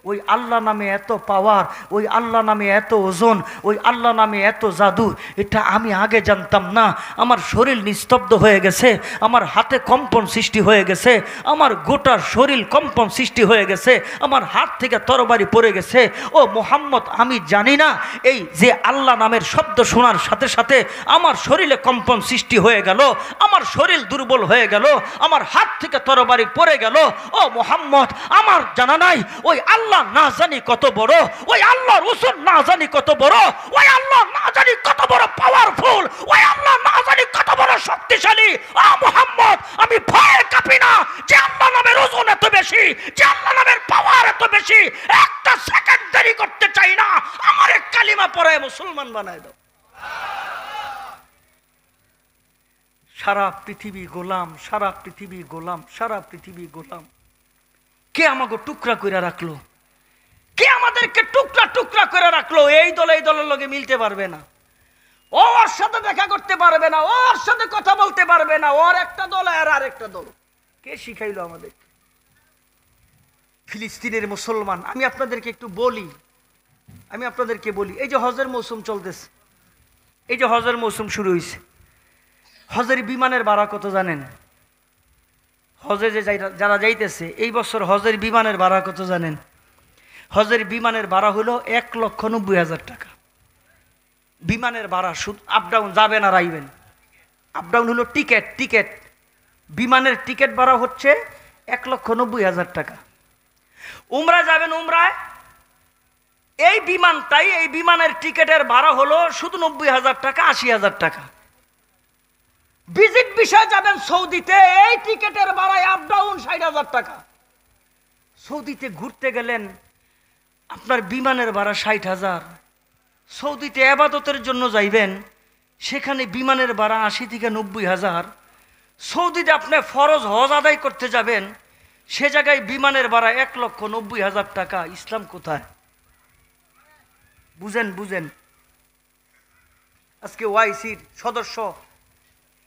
S1: ওই আল্লাহ নামে এত পাওয়ার, ওই আল্লাহ নামে এত ওজন, ওই আল্লাহ নামে এত জাদু, এটা আমি আগে জানতাম না। আমার শরীর নিস্তব্ধ হয়ে গেছে, আমার হাতে কম্পন সৃষ্টি হয়ে গেছে, আমার গোটা শরীর কম্পন সৃষ্টি হয়ে গেছে, আমার হাত থেকে তরবারি পড়ে গেছে। ও মোহাম্মদ আমি জানি না, এই যে আল্লাহ নামের শব্দ শোনার সাথে সাথে আমার শরীরে কম্পন সৃষ্টি হয়ে গেল, আমার শরীর দুর্বল হয়ে গেল, আমার হাত থেকে তরবারি পড়ে গেল। ও মোহাম্মদ আমার জানা নাই ওই আল্লাহ না জানি কত বড়, ওই আল্লাহ রসুল না জানি কত বড়, ওই আল্লাহ না জানি কত বড় পাওয়ারফুল, ওই আল্লাহ না জানি কত বড় শক্তিশালী। ও মোহাম্মদ আমি ভয়ে কাঁপি না, যে আল্লাহ নামের ওজন এত বেশি, যে আল্লাহ নামের পাওয়ার এত বেশি, একটা সেকেন্ড দেরি করতে চাই না, আমার এক কালিমা পড়ায় মুসলমান বানায় দাও। সারা পৃথিবী গোলাম, সারা পৃথিবী গোলাম, সারা পৃথিবী গোলাম। কে আমাকে টুকরা করে রাখলো? কে আমাদেরকে টুকরা টুকরা করে রাখলো? এই দল এই দলের লগে মিলতে পারবে না, ওর সাথে দেখা করতে পারবে না, ওর সাথে কথা বলতে পারবে না, ওর একটা দল আর আরেকটা দল। কে শিখাইলো আমাদের? ফিলিস্তিনের মুসলমান। আমি আপনাদেরকে একটু বলি, আমি আপনাদেরকে বলি, এই যে হজের মৌসুম চলতেছে, এই যে হজের মৌসুম শুরু হয়েছে, হজের বিমানের ভাড়া কত জানেন? হজে যে যারা যাইতেছে এই বছর হজের বিমানের ভাড়া কত জানেন? হজের বিমানের ভাড়া হলো 1,90,000 টাকা। বিমানের ভাড়া শুধু আপ ডাউন, যাবেন আর আইবেন, আপ ডাউন হলো টিকেট, টিকেট বিমানের টিকিট ভাড়া হচ্ছে 1,90,000 টাকা। উমরা যাবেন, উমরায় এই বিমানটাই, এই বিমানের টিকেটের ভাড়া হলো শুধু 90,000 টাকা, 80,000 টাকা। ভিজিট বিষয় যাবেন সৌদিতে, এই টিকেটের ভাড়ায় আপ ডাউন 60,000 টাকা। সৌদিতে ঘুরতে গেলেন, আপনার বিমানের ভাড়া 60,000। সৌদিতে ইবাদতের জন্য যাইবেন, সেখানে বিমানের ভাড়া 80 থেকে 90,000। সৌদিতে আপনি ফরজ হজ আদায় করতে যাবেন, সে জায়গায় বিমানের ভাড়া 1,90,000 টাকা। ইসলাম কোথায়? বুঝেন বুঝেন। আজকে ওআইসির সদস্য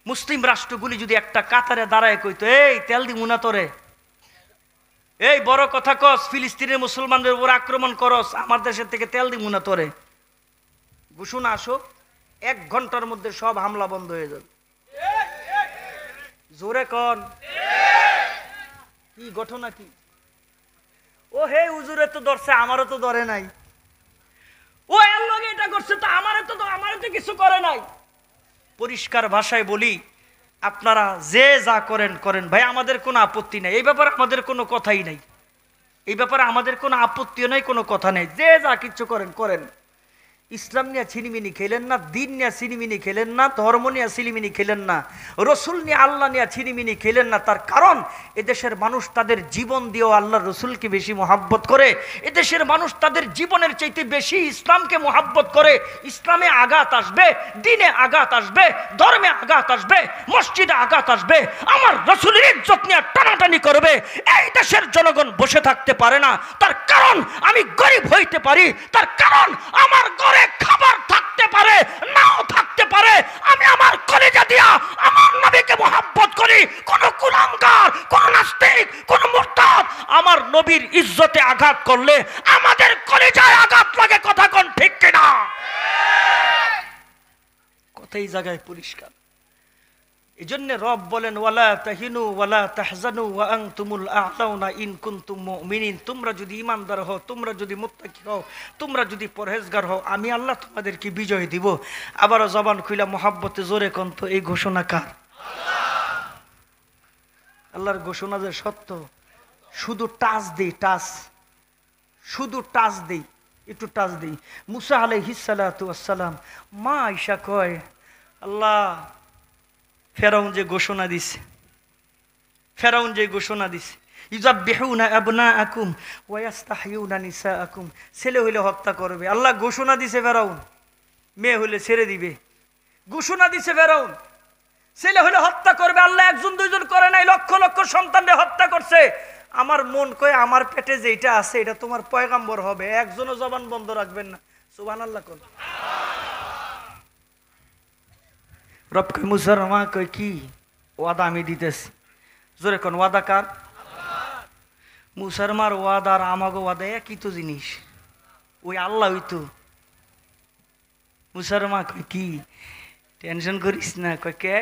S1: মুসলিম রাষ্ট্রগুলি যদি একটা কাতারে দাঁড়ায় কইতো, এই তেল দি মুনা তোরে, এই বড় কথা কস, ফিলিস্তিনের মুসলমানদের উপর আক্রমণ করস, আমার দেশের থেকে তেল দি মুনা তোরে, ঘোষণা আসো, 1 ঘন্টার মধ্যে সব হামলা বন্ধ হয়ে যাবে। জোরে কন, কি ঘটনা কি? ও হে হুজুরে তো ধরছে, আমারও তো ধরে নাই। ও এর লগে এটা করছে, তো আমারও তো কিছু করে নাই। পরিষ্কার ভাষায় বলি, আপনারা যে যা করেন করেন ভাই, আমাদের কোনো আপত্তি নাই, এই ব্যাপারে আমাদের কোনো কথাই নাই, এই ব্যাপারে আমাদের কোনো আপত্তিও নাই, কোনো কথা নেই। যে যা কিচ্ছু করেন করেন। ইসলাম নিয়ে ছিনিমিনি খেলেন না, দিন নিয়ে ছিনিমিনি খেলেন না, ধর্ম নিয়ে ছিনিমিনি খেলেন না, রসুল নিয়ে আল্লাহ নিয়ে ছিনিমিনি খেলেন না। তার কারণ এদেশের মানুষ তাদের জীবন দিয়েও আল্লাহ রসুলকে বেশি মহাব্বত করে, এদেশের মানুষ তাদের জীবনের চাইতে বেশি ইসলামকে মহাব্বত করে। ইসলামে আঘাত আসবে, দিনে আঘাত আসবে, ধর্মে আঘাত আসবে, মসজিদে আঘাত আসবে, আমার রসুলের ইজ্জত নিয়ে টানাটানি করবে। এই দেশের জনগণ বসে থাকতে পারে না। তার কারণ আমি গরিব হইতে পারি, তার কারণ আমার ঘরে খাবার থাকতে পারে, নাও থাকতে পারে, আমি আমার কলিজা দিয়া আমার নবীকে মহব্বত করি। কোন কুলাঙ্গার, কোন নাস্তিক, কোন মুরতাদ আমার নবীর ইজ্জতে আঘাত করলে আমাদের কলিজায় আঘাত লাগে। কথা কোন ঠিক কিনা? কথাই জায়গায় পরিষ্কার। এজন্য রব বলেন, ওয়ালা তাহিনু ওয়ালা তাহজানু ওয়া আনতুমুল আ'লাউনা ইন কুনতুম মুমিনিন। তোমরা যদি ঈমানদার হও, তোমরা যদি মুত্তাকি হও, তোমরা যদি পরহেজগার হও, আমি আল্লাহ তোমাদেরকে বিজয় দিব। আবারও জবান খুইলা মহাব্বতে জোরে কোন তো, এই ঘোষণা কার? আল্লাহর ঘোষণা যে সত্য। শুধু টাচ দেই, টাচ, শুধু টাচ দেই, একটু টাচ দেই। মুসা আলাইহিস সালাতু ওয়াস সালাম, মা আয়েশা কয়, আল্লাহ ফেরাউন যে ঘোষণা দিছে, ফেরাউন যে ঘোষণা দিছে, ইউযাববিহুনা আবনাআকুম ওয়া ইস্তাহয়ুনা নিসাআকুম, ছেলে হইলে হত্যা করবে। আল্লাহ ঘোষণা দিছে ফেরাউন, মেয়ে হইলে ছেড়ে দিবে। ঘোষণা দিছে ফেরাউন, ছেলে হইলে হত্যা করবে। আল্লাহ একজন দুইজন করে নাই, লক্ষ লক্ষ সন্তানরে হত্যা করছে। আমার মন কয় আমার পেটে যেটা আছে এটা তোমার পয়গাম্বর হবে, একজনও জবান বন্ধ রাখবেন না। সুবহানাল্লাহ কোন রব কয় মুসার মা কয় কি ওয়াদা আমি দিতেছি। জোরে কোন ওয়াদা কার? মুসার মার ওয়াদা আর আমাগো ওয়াদা একই তো জিনিস, ওই আল্লাহ হইতো। মুসার মা কয় কি টেনশন করিস না। কয় কে?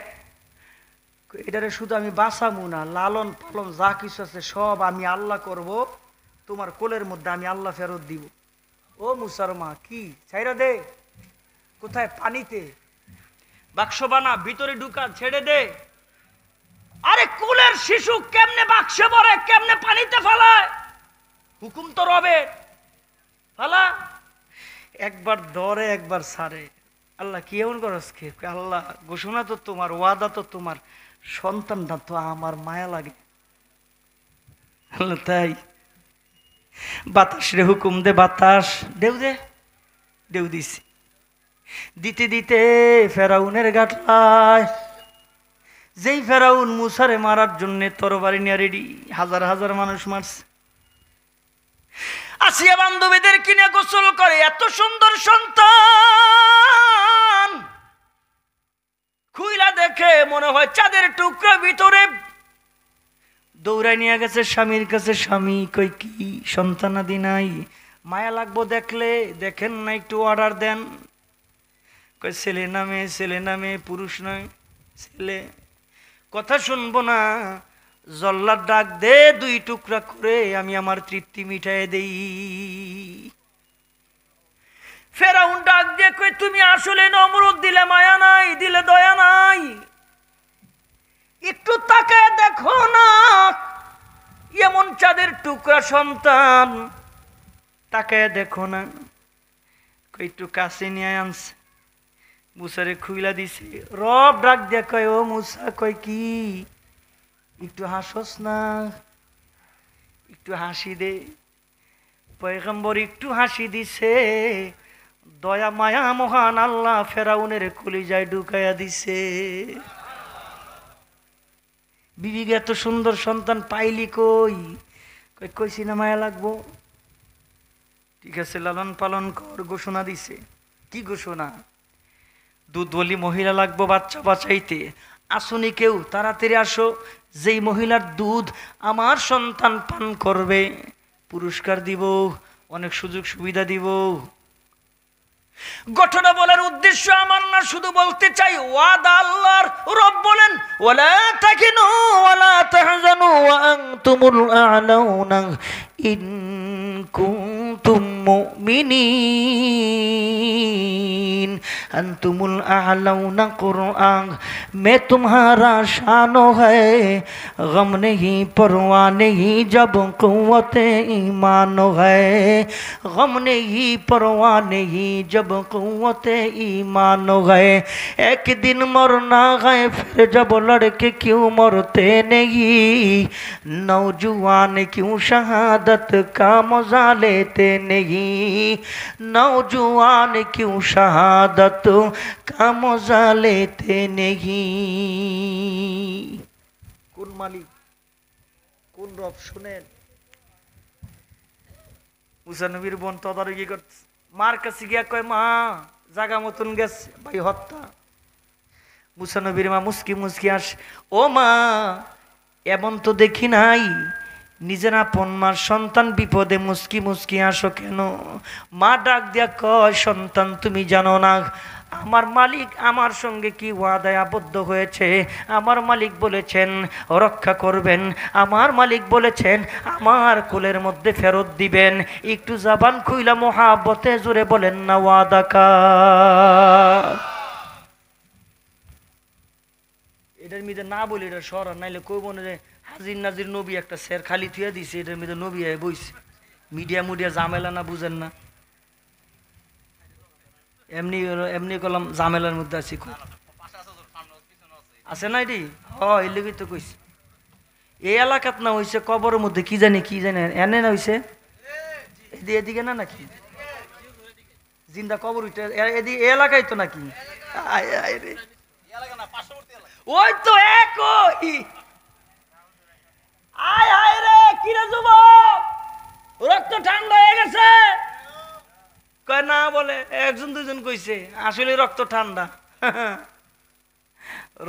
S1: এটারে শুধু আমি বাঁচাবো না, লালন পালন যা কিছু আছে সব আমি আল্লাহ করব, তোমার কোলের মধ্যে আমি আল্লাহ ফেরত দিব। ও মুসার মা কি ছাইরা দে। কোথায়? পানিতে। বাক্স বানা, ভিতরে ঢুকা, ছেড়ে দে। আরে কোলের শিশু কেমনে বাক্সে ভরে, কেমনে পানিতে ফেলায়? হুকুম তো রবে, ফালা। একবার ধরে একবার ছাড়ে। আল্লাহ কি এমন করস কে? আল্লাহ ঘোষণা তো তোমার, ওয়াদা তো তোমার, সন্তানটা তো আমার মায়া লাগে। আল্লাহ তাই বাতাস রে হুকুম দে, বাতাস ঢেউ দে। ঢেউ দিছি, দিতে দিতে ফেরাউনের গাটলায়। যেই ফেরাউন মুসারে মারার জন্য তরবারি নিয়ে রেডি, হাজার হাজার মানুষ মারছে। আসিয়া বান্ধবীদের কিনে গোসল করে, এত সুন্দর সন্তান খুইলা দেখে মনে হয় চাঁদের টুকরা, ভিতরে দৌড়াই নিয়ে গেছে স্বামীর কাছে। স্বামী কই কি সন্তানাদি নাই, মায়া লাগবো দেখলে, দেখেন না একটু অর্ডার দেন। কই ছেলে নামে, ছেলে নামে, পুরুষ নয় ছেলে। কথা শুনবো না, জল্লাদ ডাক দে, 2 টুকরা করে আমি আমার তৃপ্তি মিটাই দেই। ফেরাউন ডাক দিয়ে কই তুমি আসলে নমরুদ, দিলে মায়া নাই, দিলে দয়া নাই, একটু তাকায় দেখো না, এমন চাঁদের টুকরা সন্তান, তাকায় দেখো না। কই একটু কাছে নিয়ে আনছে, মুসারে খুইলা দিছে। রব ডাক দিয়ে কয় ও মুসা, কয় কি একটু হাসস না, একটু হাসি দে। পয়গম্বর একটু হাসি দিছে, দয়া মায়া মহান আল্লাহ ফেরাউনের কলিজায় ঢুকাইয়া দিছে। বিবি এত সুন্দর সন্তান পাইলি কই? কইছি না মায়া লাগবো, ঠিক আছে লালন পালন কর। ঘোষণা দিছে। কি ঘোষণা? দুধওয়ালি মহিলা লাগবো বাচ্চা বাঁচাইতে। আসুনি কেউ, তাড়াতাড়ি আসো। যেই মহিলার দুধ আমার সন্তান পান করবে পুরস্কার দিব, অনেক সুযোগ সুবিধা দিব। ঘটনা বলার উদ্দেশ্য আমার না, শুধু বলতে চাই ওয়াদা আল্লাহর। রব বলেন ওয়ালা তাকিনু ওয়ালা তাহজানু ওয়া আনতুমুল আ'লাউনা ইন কুনতুম মুমিনিন। अंतुमुल आलौना कुरान में तुम्हारा शानो है, गम नहीं परवाह नहीं जब कुव्वत ईमान है, गम नहीं परवाह नहीं जब कुव्वत ईमान है। एक दिन मरना है फिर जब लड़के क्यों मरते नहीं, नौजवान क्यों शहादत का मजा लेते नहीं, नौजवान क्यों शहादत का मजा लेते नहीं। কোন মালিক, কোন রব শুনেন? মুসা নবীর বোন তদারকি করছে, মার কাছে গিয়া কয় মা জাগা মতন গেছে ভাই হত্যা। মুসা নবীর মা মুস্কি মুস্কি আসে, ও মা এমন তো দেখি নাই, নিজের আপন মার সন্তান বিপদে মুস্কি মুস্কি আসো কেন? মা ডাক দিয়া কয় সন্তান তুমি জানো না আমার মালিক আমার সঙ্গে কি ওয়াদায় আবদ্ধ হয়েছে? আমার মালিক বলেছেন রক্ষা করবেন, আমার মালিক বলেছেন আমার কোলের মধ্যে ফেরত দিবেন। একটু জবান খুইলা মোহাব্বতে জোরে বলেন না ওয়াদা কা। এটার মধ্যে না বলি এটা সর আর নাইলে কই বনে হাজির নাজির নবী একটা স্যার খালি থুয়া দিছে এটার মধ্যে নবী বইছে মিডিয়া মুডিয়া ঝামেলা না বুঝেন না এমনি এমনি করলাম ঝামেলার মধ্যে আছি খুব আছে না এটি এর লেগে তো কইছে এই এলাকাত না হয়েছে কবরের মধ্যে কি জানি এনে না হয়েছে এদিকে না নাকি জিন্দা কবর উঠে এদিকে এই এলাকায় তো নাকি ওই তো একই আয় হায় রে কিরে যুবক রক্ত ঠান্ডা হয়ে গেছে কয় না বলে একজন দুজন কইছে আসলে রক্ত ঠান্ডা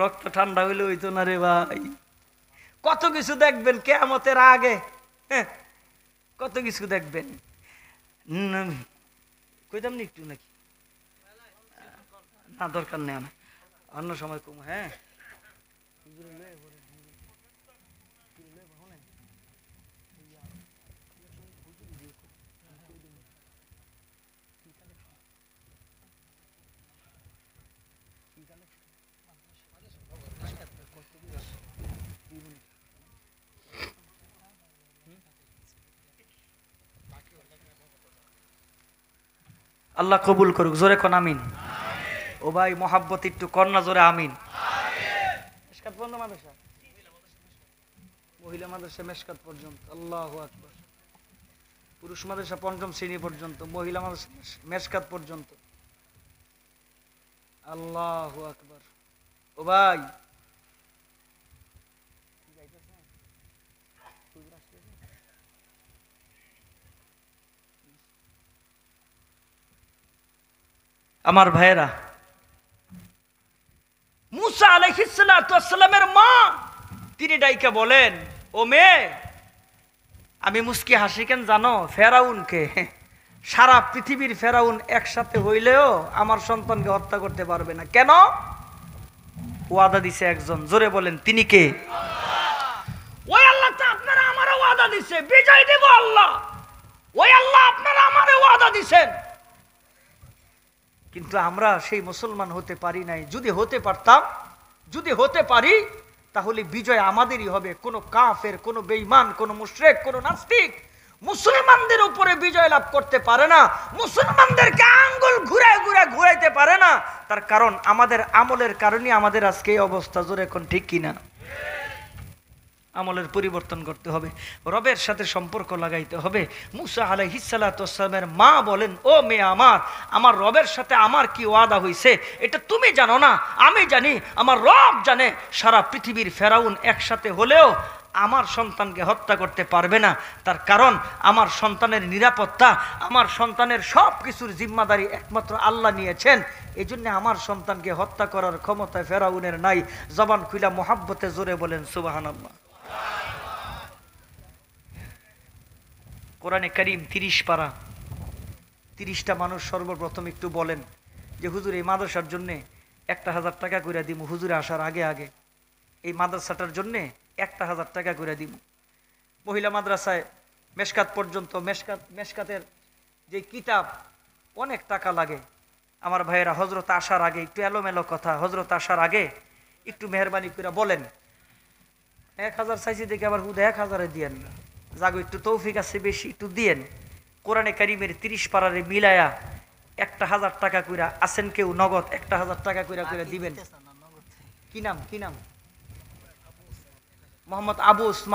S1: রক্ত ঠান্ডা হইলে হইতো না রে ভাই কত কিছু দেখবেন কিয়ামতের আগে কত কিছু দেখবেন কইতাম নি একটু নাকি না দরকার নেই আমার অন্য সময় কম হ্যাঁ আল্লাহ কবুল করুক জোরে কোন আমিন ও ভাই মোহাব্বত একটু কন্যা জোরে আমিন মেশকাত পর্যন্ত মাদ্রাসা মহিলা মাদ্রাসা মেশকাত পর্যন্ত আল্লাহু আকবার পুরুষ মাদ্রাসা পঞ্চম শ্রেণী পর্যন্ত মহিলা মাদ্রাসা মেশকাত পর্যন্ত আল্লাহু আকবার ও ভাই আমার ভাইয়েরা মুসা আলাইহিস সালামের মা তিনি ডাইকা বলেন ও মেয়ে আমি মুস্কি হাসি কেন জানো ফেরাউনকে সারা পৃথিবীর ফেরাউন একসাথে হইলেও আমার সন্তানকে হত্যা করতে পারবে না কেন ওয়াদা দিছে একজন জোরে বলেন তিনি কে ওই আল্লাহ তো আপনারা আমারে ওয়াদা দিছে বিজয় দেব আল্লাহ ওই আল্লাহ আপনারা আমারে ওয়াদা দিছেন কিন্তু আমরা সেই মুসলমান হতে পারি নাই যদি হতে পারতাম যদি হতে পারি তাহলে বিজয় আমাদেরই হবে কোনো কাফের কোনো বেঈমান কোনো মুশরিক কোনো নাস্তিক মুসলমানদের উপরে বিজয় লাভ করতে পারে না মুসলমানদেরকে আঙ্গুল ঘুরাইতে পারে না তার কারণ আমাদের আমলের কারণে আমাদের আজকে এই অবস্থা জোরে এখন ঠিক কিনা আমলের পরিবর্তন করতে হবে রবের সাথে সম্পর্ক লাগাইতে হবে মুসা আলাইহিস সালামের মা বলেন ও মেয়ে আমার রবের সাথে আমার কি ওয়াদা হইছে এটা তুমি জানো না আমি জানি আমার রব জানে সারা পৃথিবীর ফেরাউন একসাথে হলেও আমার সন্তানকে হত্যা করতে পারবে না তার কারণ আমার সন্তানের নিরাপত্তা আমার সন্তানের সব কিছুর জিম্মাদারি একমাত্র আল্লাহ নিয়েছেন এই জন্য আমার সন্তানকে হত্যা করার ক্ষমতা ফেরাউনের নাই জবান খুইলা মোহাব্বতে জোরে বলেন সুবহানাল্লাহ কোরআনে কারীম 30 পারা 30টা মানুষ সর্বপ্রথম একটু বলেন যে হুজুর এই মাদ্রাসার জন্য 1000 টাকা করে দিব হুজুরে আসার আগে আগে এই মাদ্রাসাটার জন্য 1000 টাকা করে দিব মহিলা মাদ্রাসায় মেশকাত পর্যন্ত মেশকাতের যে কিতাব অনেক টাকা লাগে আমার ভাইয়েরা হযরত আসার আগে একটু এলোমেলো কথা হযরত আসার আগে একটু মেহেরবানি করে বলেন 1000 চাইছি দেখে আবার হুদা 1000 দিয়েন না জাগো একটু তৌফিক আছে বেশি একটু দিয়েন কোরআনে কারীমের 30 পারারে মিলায়া 1000 টাকা কইরা আছেন কেউ নগদ 1000 টাকা কইরা দিবেন কি নাম মোহাম্মদ আবু ওসমান